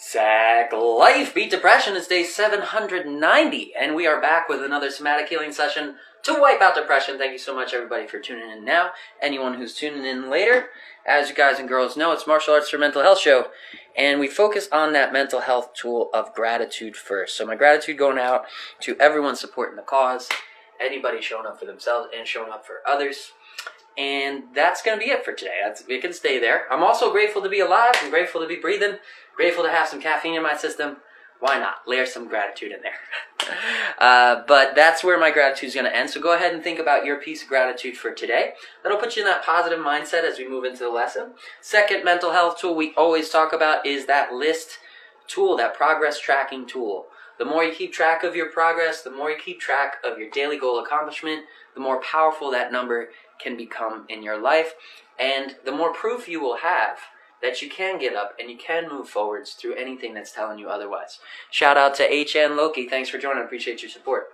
Sack Life Beat Depression is day 790, and we are back with another somatic healing session to wipe out depression. Thank you so much, everybody, for tuning in now. Anyone who's tuning in later, as you guys and girls know, it's Martial Arts for Mental Health show, and we focus on that mental health tool of gratitude first. So my gratitude going out to everyone supporting the cause, anybody showing up for themselves and showing up for others. And that's going to be it for today. It can stay there. I'm also grateful to be alive. I'm grateful to be breathing. Grateful to have some caffeine in my system. Why not? Layer some gratitude in there. But that's where my gratitude is going to end. So go ahead and think about your piece of gratitude for today. That'll put you in that positive mindset as we move into the lesson. Second mental health tool we always talk about is that list tool, that progress tracking tool. The more you keep track of your progress, the more you keep track of your daily goal accomplishment, the more powerful that number can become in your life, and the more proof you will have that you can get up and you can move forwards through anything that's telling you otherwise. Shout out to HN Loki. Thanks for joining. I appreciate your support.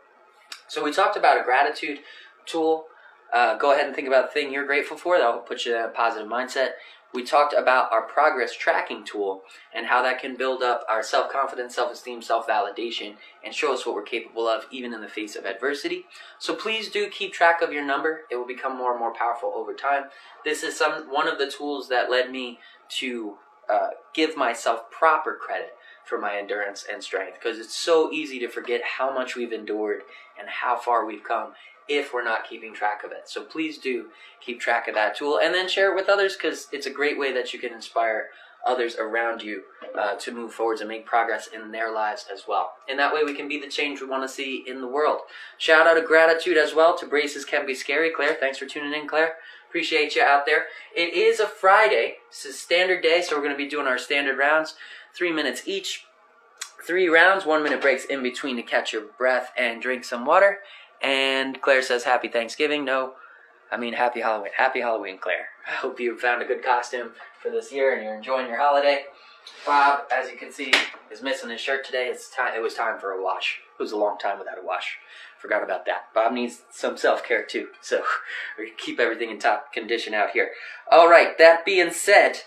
So we talked about a gratitude tool. Go ahead and think about the thing you're grateful for. That will put you in a positive mindset. We talked about our progress tracking tool and how that can build up our self-confidence, self-esteem, self-validation, and show us what we're capable of even in the face of adversity. So please do keep track of your number. It will become more and more powerful over time. This is one of the tools that led me to give myself proper credit for my endurance and strength, because it's so easy to forget how much we've endured and how far we've come if we're not keeping track of it. So please do keep track of that tool and then share it with others, because it's a great way that you can inspire others around you to move forwards and make progress in their lives as well. And that way we can be the change we want to see in the world. Shout out to gratitude as well to Braces Can Be Scary. Claire, thanks for tuning in, Claire. Appreciate you out there. It is a Friday. It's a standard day, so we're going to be doing our standard rounds, 3 minutes each. 3 rounds, 1 minute breaks in between to catch your breath and drink some water. And Claire says, happy Thanksgiving. No, I mean happy Halloween. Happy Halloween, Claire. I hope you found a good costume for this year and you're enjoying your holiday. Bob, as you can see, is missing his shirt today. It was time for a wash. It was a long time without a wash. Forgot about that. Bob needs some self-care too, so we keep everything in top condition out here. All right, that being said,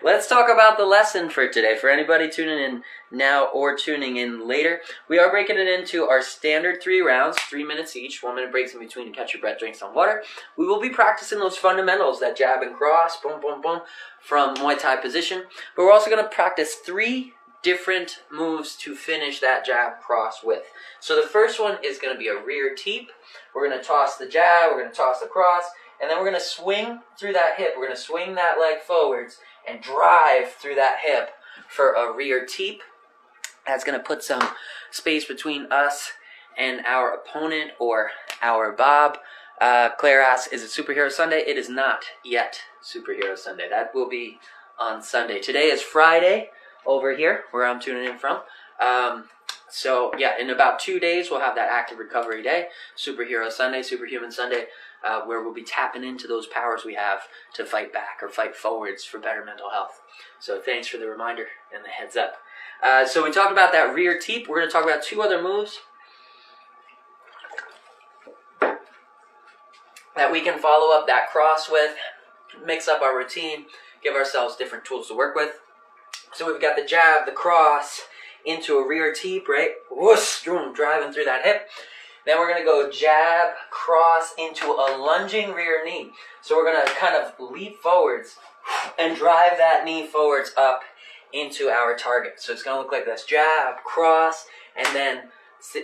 let's talk about the lesson for today. For anybody tuning in now or tuning in later, we are breaking it into our standard 3 rounds, 3 minutes each, 1 minute breaks in between to catch your breath, drink some water. We will be practicing those fundamentals, that jab and cross, boom, boom, boom, from Muay Thai position. But we're also going to practice 3 different moves to finish that jab cross with. So the first one is going to be a rear teep. We're going to toss the jab, we're going to toss the cross, and then we're going to swing through that hip. We're going to swing that leg forwards and drive through that hip for a rear teep. That's going to put some space between us and our opponent or our Bob. Claire asks, is it Superhero Sunday? It is not yet Superhero Sunday. That will be on Sunday. Today is Friday over here, where I'm tuning in from. So yeah, in about 2 days, we'll have that active recovery day, Superhero Sunday, Superhuman Sunday, where we'll be tapping into those powers we have to fight back or fight forwards for better mental health. So thanks for the reminder and the heads up. So we talked about that rear teep. We're going to talk about 2 other moves that we can follow up that cross with, mix up our routine, give ourselves different tools to work with. So we've got the jab, the cross, into a rear teep, right? Whoosh, driving through that hip. Then we're going to go jab, cross, into a lunging rear knee. So we're going to kind of leap forwards and drive that knee forwards up into our target. So it's going to look like this. Jab, cross, and then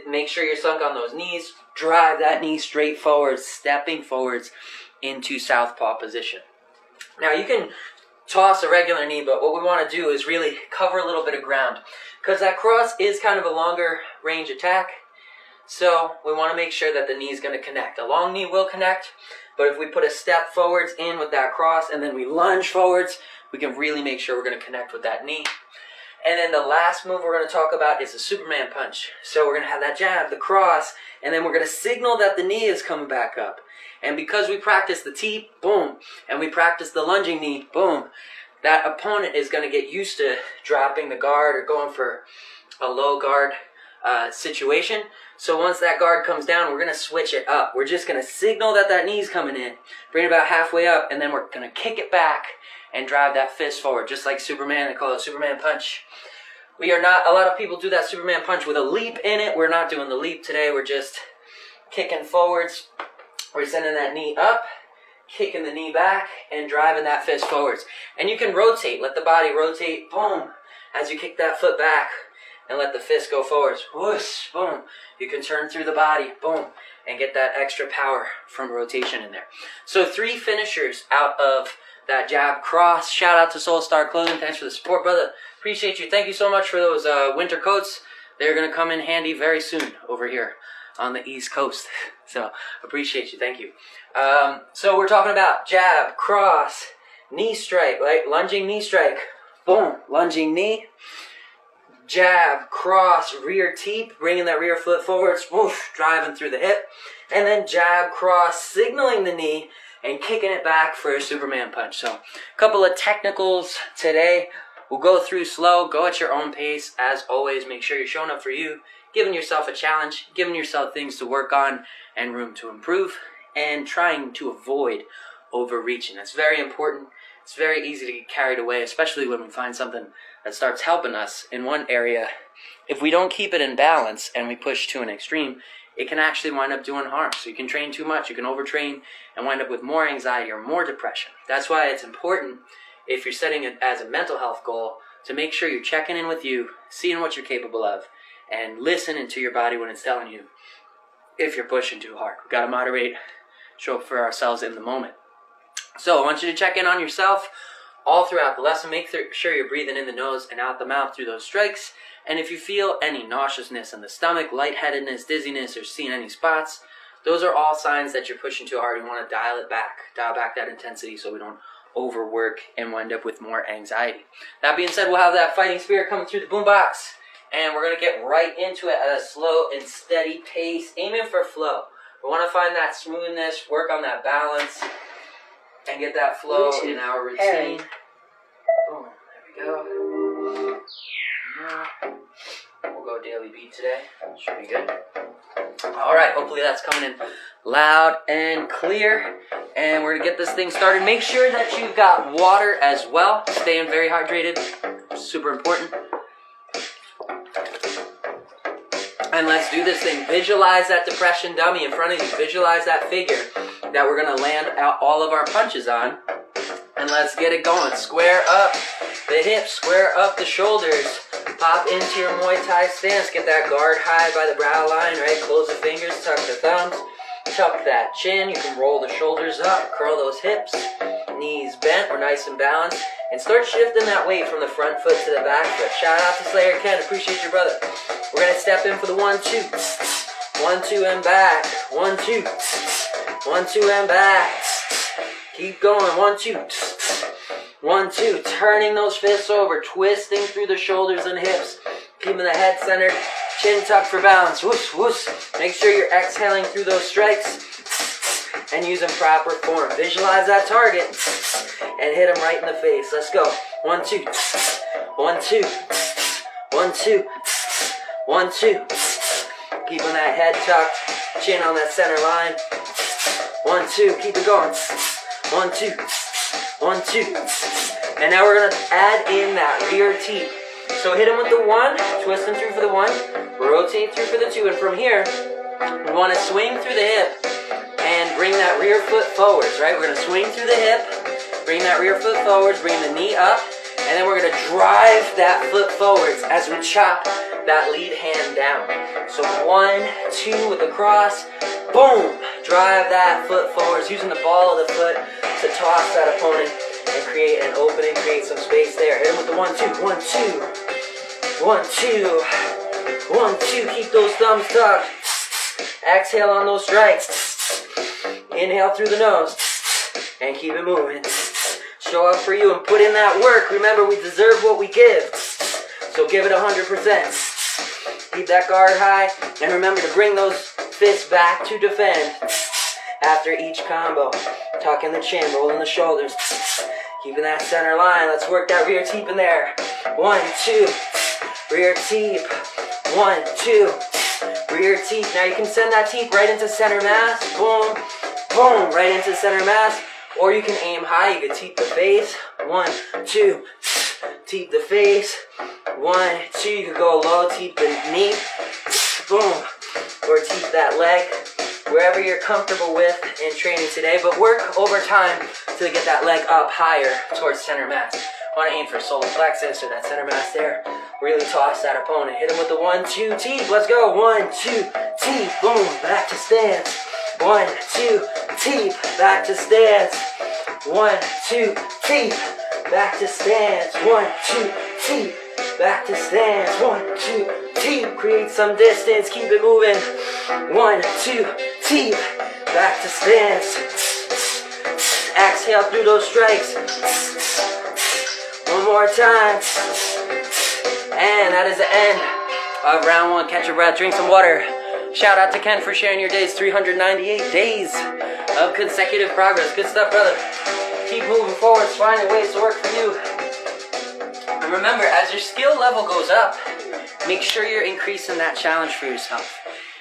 make sure you're sunk on those knees. Drive that knee straight forwards, stepping forwards into southpaw position. Now you can toss a regular knee, but what we want to do is really cover a little bit of ground, because that cross is kind of a longer range attack. So we want to make sure that the knee is going to connect. A long knee will connect, but if we put a step forwards in with that cross and then we lunge forwards, we can really make sure we're going to connect with that knee. And then the last move we're going to talk about is the Superman punch. So we're going to have that jab, the cross, and then we're going to signal that the knee is coming back up. And because we practice the teep, boom, and we practice the lunging knee, boom, that opponent is going to get used to dropping the guard or going for a low guard situation. So once that guard comes down, we're going to switch it up. We're just going to signal that that knee's coming in, bring it about halfway up, and then we're going to kick it back and drive that fist forward, just like Superman. They call it Superman punch. We are not, a lot of people do that Superman punch with a leap in it. We're not doing the leap today. We're just kicking forwards. We're sending that knee up, kicking the knee back, and driving that fist forwards. And you can rotate, let the body rotate, boom, as you kick that foot back, and let the fist go forwards, whoosh, boom. You can turn through the body, boom, and get that extra power from rotation in there. So 3 finishers out of that jab cross. Shout out to Soul Star Clothing. Thanks for the support, brother. Appreciate you. Thank you so much for those winter coats. They're going to come in handy very soon over here on the East Coast. So appreciate you. Thank you. So we're talking about jab, cross, knee strike, right? Lunging knee strike. Boom. Lunging knee. Jab, cross, rear teep, bringing that rear foot forwards, whoosh, driving through the hip. And then jab, cross, signaling the knee, and kicking it back for a Superman punch. So a couple of technicals today. We'll go through slow, go at your own pace. As always, make sure you're showing up for you, giving yourself a challenge, giving yourself things to work on and room to improve, and trying to avoid overreaching. That's very important. It's very easy to get carried away, especially when we find something that starts helping us in one area. If we don't keep it in balance and we push to an extreme, it can actually wind up doing harm. So you can train too much, you can overtrain and wind up with more anxiety or more depression. That's why it's important, if you're setting it as a mental health goal, to make sure you're checking in with you, seeing what you're capable of, and listening to your body when it's telling you if you're pushing too hard. We've got to moderate, show up for ourselves in the moment. So I want you to check in on yourself all throughout the lesson. Make sure you're breathing in the nose and out the mouth through those strikes. And if you feel any nauseousness in the stomach, lightheadedness, dizziness, or seeing any spots, those are all signs that you're pushing too hard. You want to dial it back, dial back that intensity so we don't overwork and wind up with more anxiety. That being said, we'll have that fighting spirit coming through the boombox, and we're going to get right into it at a slow and steady pace, aiming for flow. We want to find that smoothness, work on that balance, and get that flow in our routine. Boom, there we go. We'll go daily beat today. Should be good. Alright, hopefully that's coming in loud and clear. And we're going to get this thing started. Make sure that you've got water as well. Staying very hydrated. Super important. And let's do this thing. Visualize that depression dummy in front of you. Visualize that figure that we're going to land out all of our punches on. And let's get it going. Square up the hips. Square up the shoulders. Pop into your Muay Thai stance. Get that guard high by the brow line, right? Close the fingers, tuck the thumbs. Tuck that chin. You can roll the shoulders up. Curl those hips. Knees bent. We're nice and balanced. And start shifting that weight from the front foot to the back foot. Shout out to Slayer Ken. Appreciate your brother. We're going to step in for the 1-2. 1-2 and back. 1-2. 1-2 and back. Keep going. 1-2. 1-2. Turning those fists over. Twisting through the shoulders and hips. Keeping the head centered. Chin tucked for balance. Whoosh, whoosh. Make sure you're exhaling through those strikes. And using proper form. Visualize that target. And hit him right in the face. Let's go. 1-2. 1-2. 1-2. 1-2. Keeping that head tucked. Chin on that center line. 1-2. Keep it going. 1-2. 1-2. And now we're going to add in that rear teep. So hit him with the 1. Twist him through for the 1. Rotate through for the 2. And from here, we want to swing through the hip and bring that rear foot forwards, right? We're going to swing through the hip. Bring that rear foot forwards. Bring the knee up. And then we're going to drive that foot forwards as we chop that lead hand down. So 1-2 with the cross. Boom! Drive that foot forwards using the ball of the foot to toss that opponent and create an opening, create some space there. Hit him with the 1-2. 1-2. 1-2. 1-2. Keep those thumbs tucked. Exhale on those strikes. Inhale through the nose. And keep it moving. Show up for you and put in that work. Remember, we deserve what we give. So give it 100%. Keep that guard high. And remember to bring those fists back to defend after each combo. Tucking the chin, rolling the shoulders. Keeping that center line. Let's work that rear teep in there. 1-2. Rear teep. 1-2. Rear teep. Now you can send that teep right into center mass. Boom. Boom. Right into center mass. Or you can aim high. You can teep the face. 1, 2, teep the face. 1, 2, you can go low, teep the knee. Boom. Or teep that leg. Wherever you're comfortable with in training today, but work over time to get that leg up higher towards center mass. Want to aim for solar plexus or that center mass there. Really toss that opponent. Hit him with the 1, 2, teep. Let's go. 1, 2, teep. Boom. Back to stance. 1, 2, teep. Back to stance. 1, 2, teep. Back to stance. 1, 2, teep. Back to stance. 1, 2, teep. Create some distance. Keep it moving. 1, 2, teep. Back to stance. Exhale through those strikes. One more time. And that is the end of round 1. Catch your breath, drink some water. Shout out to Ken for sharing your days. 398 days of consecutive progress. Good stuff, brother. Keep moving forward, finding ways to work for you. And remember, as your skill level goes up, make sure you're increasing that challenge for yourself.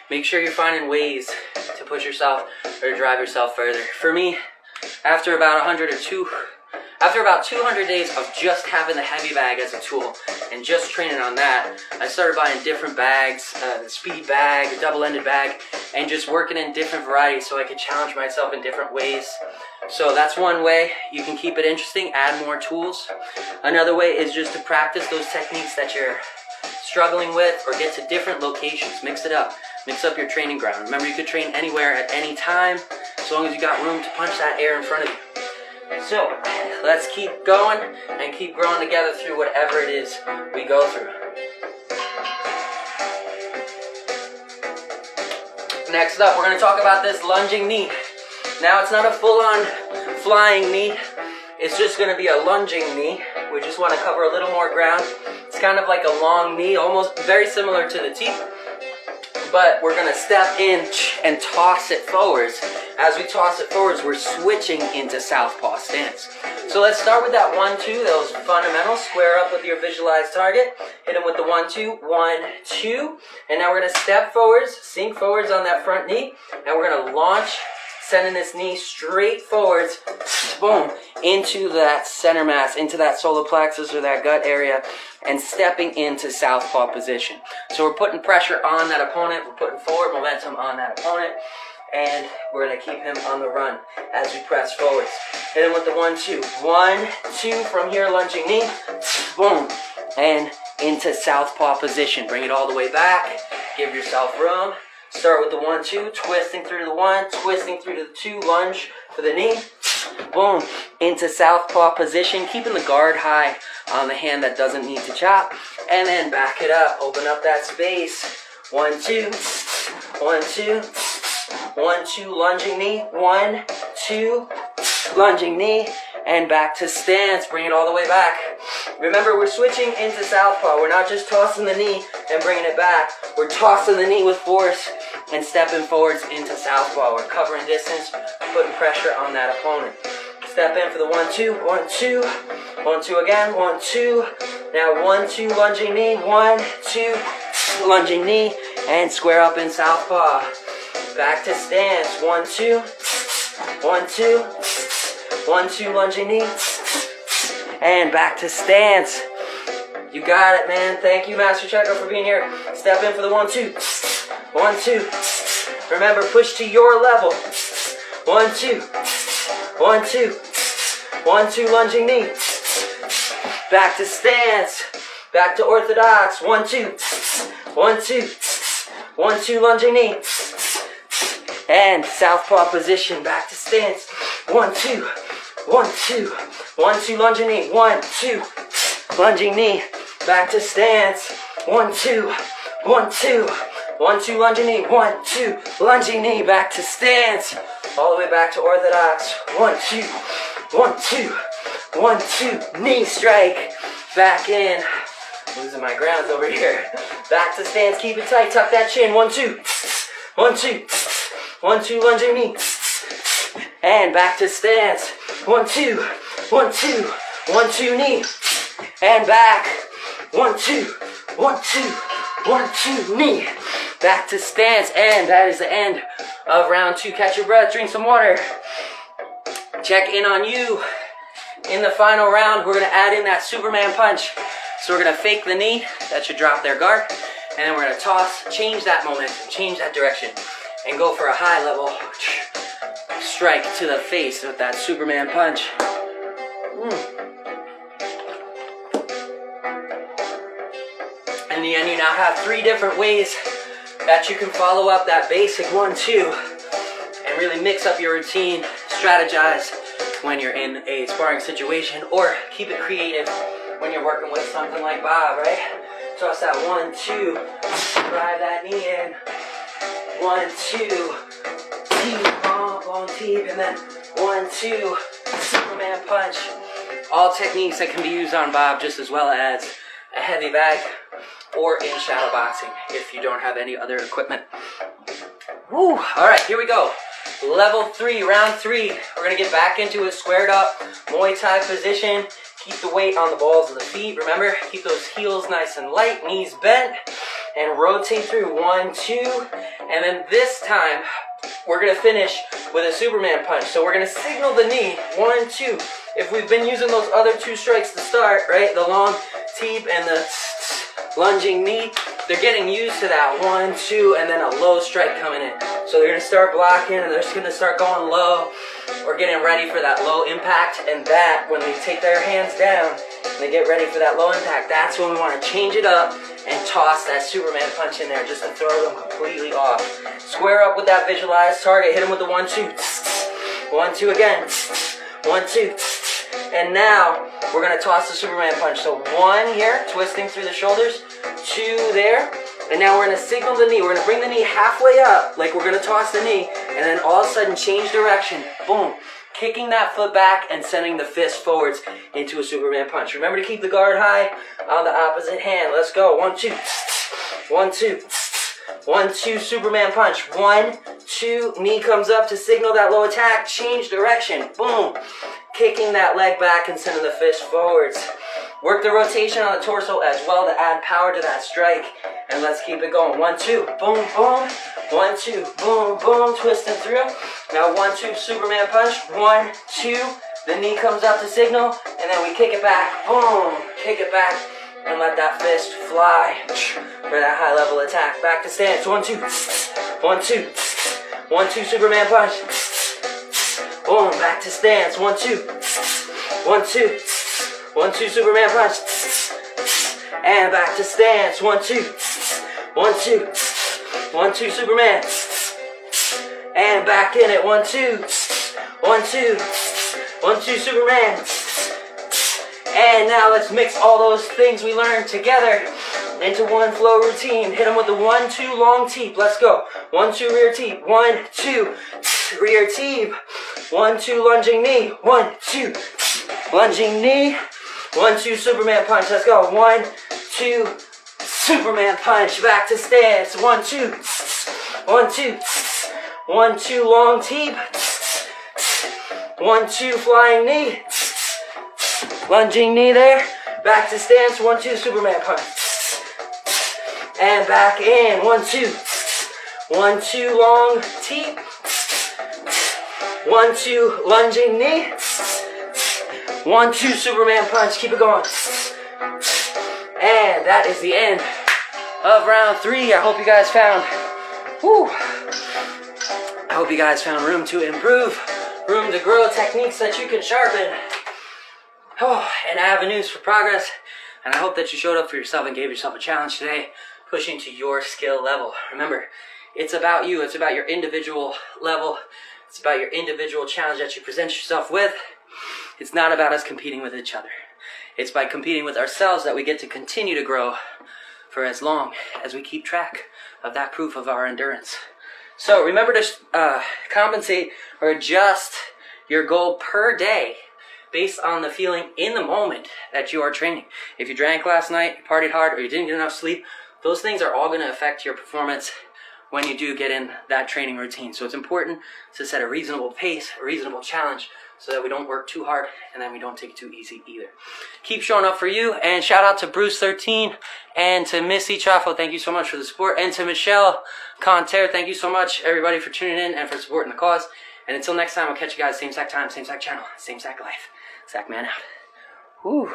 Make sure you're finding ways to push yourself or drive yourself further. For me, after about 200 days of just having the heavy bag as a tool and just training on that, I started buying different bags, the speed bag, the double-ended bag, and just working in different varieties so I could challenge myself in different ways. So that's one way you can keep it interesting, add more tools. Another way is just to practice those techniques that you're struggling with or get to different locations. Mix it up. Mix up your training ground. Remember, you could train anywhere at any time as long as you got room to punch that air in front of you. So let's keep going and keep growing together through whatever it is we go through. Next up, we're going to talk about this lunging knee. Now, it's not a full-on flying knee. It's just going to be a lunging knee. We just want to cover a little more ground. It's kind of like a long knee, almost very similar to the teep. But we're going to step in and toss it forwards. As we toss it forwards, we're switching into southpaw stance. So let's start with that 1, 2, those fundamentals. Square up with your visualized target. Hit them with the 1, 2, 1, 2. And now we're going to step forwards, sink forwards on that front knee. And we're going to launch, sending this knee straight forwards, boom, into that center mass, into that solar plexus or that gut area, and stepping into southpaw position. So we're putting pressure on that opponent, we're putting forward momentum on that opponent, and we're going to keep him on the run as we press forwards. Hit him with the 1, 2. 1, 2 from here, lunging knee, boom, and into southpaw position. Bring it all the way back, give yourself room. Start with the 1, 2, twisting through the 1, twisting through to the 2, lunge for the knee, boom, into southpaw position, keeping the guard high on the hand that doesn't need to chop, and then back it up, open up that space, 1, 2, 1, 2, 1, 2, lunging knee, 1, 2, lunging knee, and back to stance, bring it all the way back. Remember, we're switching into southpaw. We're not just tossing the knee and bringing it back. We're tossing the knee with force and stepping forwards into southpaw. We're covering distance, putting pressure on that opponent. Step in for the 1, 2, 1, 2, 1, 2 again, 1, 2. Now 1, 2, lunging knee, 1, 2, lunging knee, and square up in southpaw. Back to stance, 1, 2, 1, 2, 1, 2, lunging knee, and back to stance. You got it, man. Thank you, Master Checo, for being here. Step in for the 1, 2, 1, 2. Remember, push to your level. 1, 2, 1, 2, 1, 2, lunging knee. Back to stance. Back to orthodox. 1, 2, 1, 2, 1, 2, lunging knee. And southpaw position. Back to stance. 1, 2, 1, 2, 1, 2, lunging knee. 1, 2, lunging knee. Back to stance. 1, 2, 1, 2, 1, 2, lunging knee. 1, 2, lunging knee. Back to stance. All the way back to orthodox. 1, 2, 1, 2, 1, 2, knee strike. Back in. Losing my grounds over here. Back to stance. Keep it tight. Tuck that chin. 1, 2, 1, 2, 1, 2, lunging knee. And back to stance. 1, 2, 1, 2, 1, 2, knee. And back. 1, 2, 1, 2, 1, 2, knee. Back to stance. And that is the end of round 2. Catch your breath. Drink some water. Check in on you. in the final round, we're gonna add in that Superman punch. So we're gonna fake the knee, that should drop their guard, and then we're gonna toss, change that momentum, change that direction, and go for a high level strike to the face with that Superman punch. In the end, you now have 3 different ways that you can follow up that basic 1-2 and really mix up your routine, strategize when you're in a sparring situation, or keep it creative when you're working with something like Bob, right? Toss that 1-2, drive that knee in, 1-2, teep, long teep, and then 1-2, Superman punch. All techniques that can be used on Bob just as well as a heavy bag or in shadow boxing if you don't have any other equipment. Woo! Alright, here we go. Level 3, round 3. We're going to get back into a squared up Muay Thai position. Keep the weight on the balls of the feet. Remember, keep those heels nice and light, knees bent, and rotate through 1-2. And then this time, we're going to finish with a Superman punch. So we're going to signal the knee, 1-2. If we've been using those other 2 strikes to start, right, the long teep and the lunging knee, they're getting used to that 1-2 and then a low strike coming in. So they're going to start blocking and they're just going to start going low or getting ready for that low impact. And that, when they take their hands down and they get ready for that low impact, that's when we want to change it up and toss that Superman punch in there just to throw them completely off. Square up with that visualized target. Hit them with the 1-2. 1-2 again. 1-2. And now we're going to toss the Superman punch. So 1 here, twisting through the shoulders. 2 there. And now we're going to signal the knee. We're going to bring the knee halfway up, like we're going to toss the knee. And then all of a sudden change direction. Boom. Kicking that foot back and sending the fist forwards into a Superman punch. Remember to keep the guard high on the opposite hand. Let's go. 1-2. 1-2. 1-2 Superman punch. 1-2. Knee comes up to signal that low attack. Change direction. Boom. Kicking that leg back and sending the fist forwards. Work the rotation on the torso as well to add power to that strike. And let's keep it going. 1-2. Boom, boom. 1-2. Boom, boom. Twisting through. Now 1-2 Superman punch. 1-2. The knee comes up to signal. And then we kick it back. Boom. Kick it back. And let that fist fly for that high level attack. Back to stance. 1-2. 1-2. 1-2 Superman punch. Boom. Back to stance. 1-2. 1-2. 1-2 Superman punch. And back to stance. 1-2. 1-2. 1-2 Superman. And back in it. 1-2. 1-2. 1-2 Superman. And now let's mix all those things we learned together into one flow routine. Hit them with the 1-2 long teep. Let's go. 1-2 rear teep. 1-2 rear teep. 1-2 lunging knee. 1-2 lunging knee. 1-2 Superman punch. Let's go. 1-2 Superman punch. Back to stance. 1-2. 1-2. 1-2 long teep. 1-2 flying knee. Lunging knee there. Back to stance. 1-2 Superman punch. And back in. 1-2. 1-2 long teep. 1-2 lunging knee. 1-2 Superman punch. Keep it going. And that is the end of round 3. I hope you guys found, I hope you guys found room to improve, room to grow, techniques that you can sharpen, and avenues for progress. And I hope that you showed up for yourself and gave yourself a challenge today, pushing to your skill level. Remember, it's about you. It's about your individual level. It's about your individual challenge that you present yourself with. It's not about us competing with each other. It's by competing with ourselves that we get to continue to grow for as long as we keep track of that proof of our endurance. So remember to compensate or adjust your goal per day based on the feeling in the moment that you are training. If you drank last night, you partied hard, or you didn't get enough sleep, those things are all going to affect your performance when you do get in that training routine. So it's important to set a reasonable pace, a reasonable challenge, so that we don't work too hard and then we don't take it too easy either. Keep showing up for you, and shout out to Bruce13 and to Missy Chaffo. Thank you so much for the support, and to Michelle Conter. Thank you so much, everybody, for tuning in and for supporting the cause. And until next time, I'll catch you guys same exact time, same exact channel, same exact life. Zach Man out. Whew.